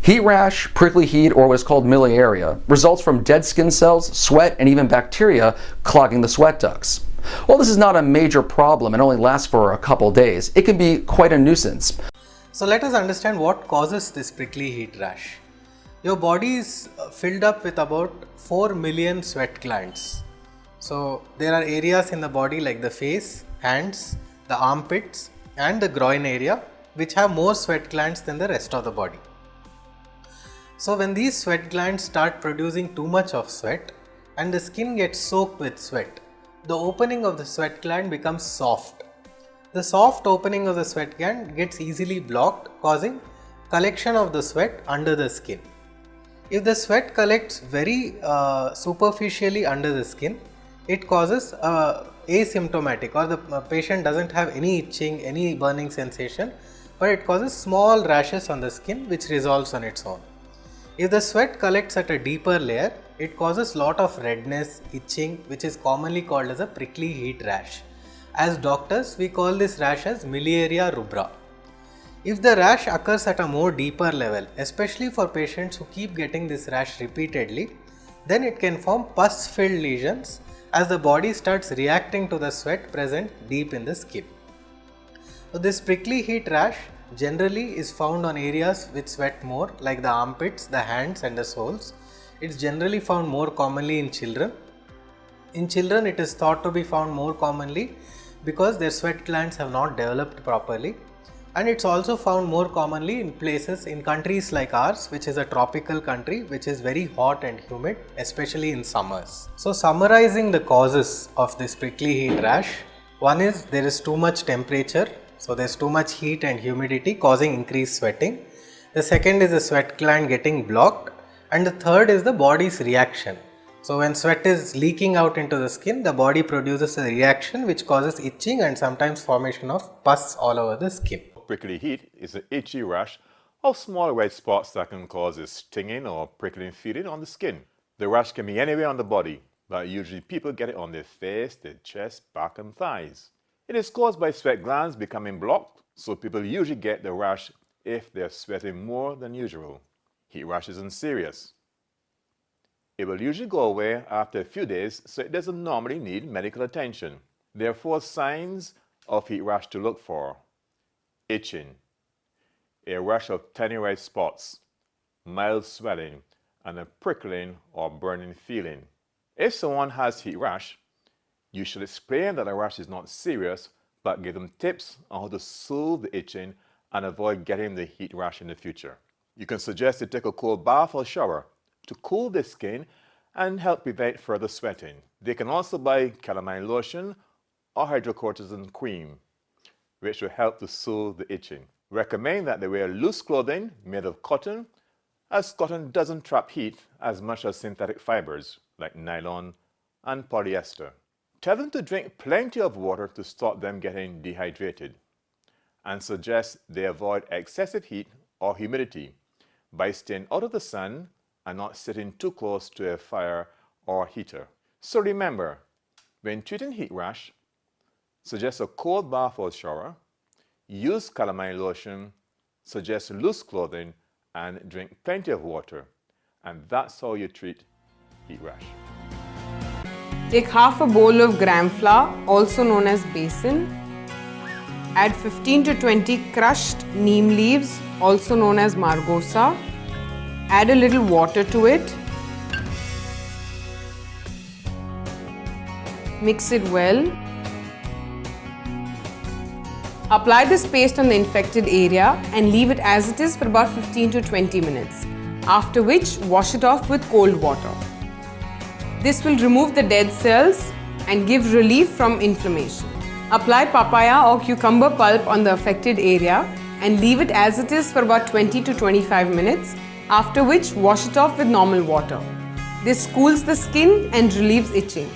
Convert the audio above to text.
Heat rash, prickly heat, or what's called miliaria, results from dead skin cells, sweat, and even bacteria clogging the sweat ducts. While this is not a major problem and only lasts for a couple days, it can be quite a nuisance. So let us understand what causes this prickly heat rash. Your body is filled up with about 4 million sweat glands. So there are areas in the body like the face, hands, the armpits and the groin area which have more sweat glands than the rest of the body. So when these sweat glands start producing too much of sweat and the skin gets soaked with sweat, the opening of the sweat gland becomes soft. The soft opening of the sweat gland gets easily blocked, causing collection of the sweat under the skin. If the sweat collects very superficially under the skin, it causes asymptomatic, or the patient doesn't have any itching, any burning sensation, but it causes small rashes on the skin which resolves on its own. If the sweat collects at a deeper layer, it causes lot of redness, itching, which is commonly called as a prickly heat rash. As doctors, we call this rash as miliaria rubra. If the rash occurs at a more deeper level, especially for patients who keep getting this rash repeatedly, then it can form pus-filled lesions as the body starts reacting to the sweat present deep in the skin. So this prickly heat rash generally is found on areas which sweat more, like the armpits, the hands and the soles. It's generally found more commonly in children. In children, it is thought to be found more commonly because their sweat glands have not developed properly, and it's also found more commonly in places in countries like ours, which is a tropical country which is very hot and humid, especially in summers. So summarizing the causes of this prickly heat rash, one is there is too much temperature, so there's too much heat and humidity causing increased sweating. The second is the sweat gland getting blocked, and the third is the body's reaction. So when sweat is leaking out into the skin, the body produces a reaction which causes itching and sometimes formation of pus all over the skin. Prickly heat is an itchy rash of small red spots that can cause a stinging or prickling feeling on the skin. The rash can be anywhere on the body, but usually people get it on their face, their chest, back and thighs. It is caused by sweat glands becoming blocked, so people usually get the rash if they are sweating more than usual. Heat rash isn't serious. It will usually go away after a few days, so it doesn't normally need medical attention. There are 4 signs of heat rash to look for. Itching, a rash of tiny red spots, mild swelling, and a prickling or burning feeling. If someone has heat rash, you should explain that the rash is not serious, but give them tips on how to soothe the itching and avoid getting the heat rash in the future. You can suggest to take a cold bath or shower to cool the skin and help prevent further sweating. They can also buy calamine lotion or hydrocortisone cream, which will help to soothe the itching. Recommend that they wear loose clothing made of cotton, as cotton doesn't trap heat as much as synthetic fibers like nylon and polyester. Tell them to drink plenty of water to stop them getting dehydrated, and suggest they avoid excessive heat or humidity by staying out of the sun and not sitting too close to a fire or heater. So remember, when treating heat rash, suggest a cold bath or shower, use calamine lotion, suggest loose clothing, and drink plenty of water. And that's how you treat heat rash. Take half a bowl of gram flour, also known as besan. Add 15 to 20 crushed neem leaves, also known as margosa. Add a little water to it. Mix it well. Apply this paste on the infected area and leave it as it is for about 15 to 20 minutes, after which wash it off with cold water. This will remove the dead cells and give relief from inflammation. Apply papaya or cucumber pulp on the affected area and leave it as it is for about 20 to 25 minutes, after which wash it off with normal water. This cools the skin and relieves itching.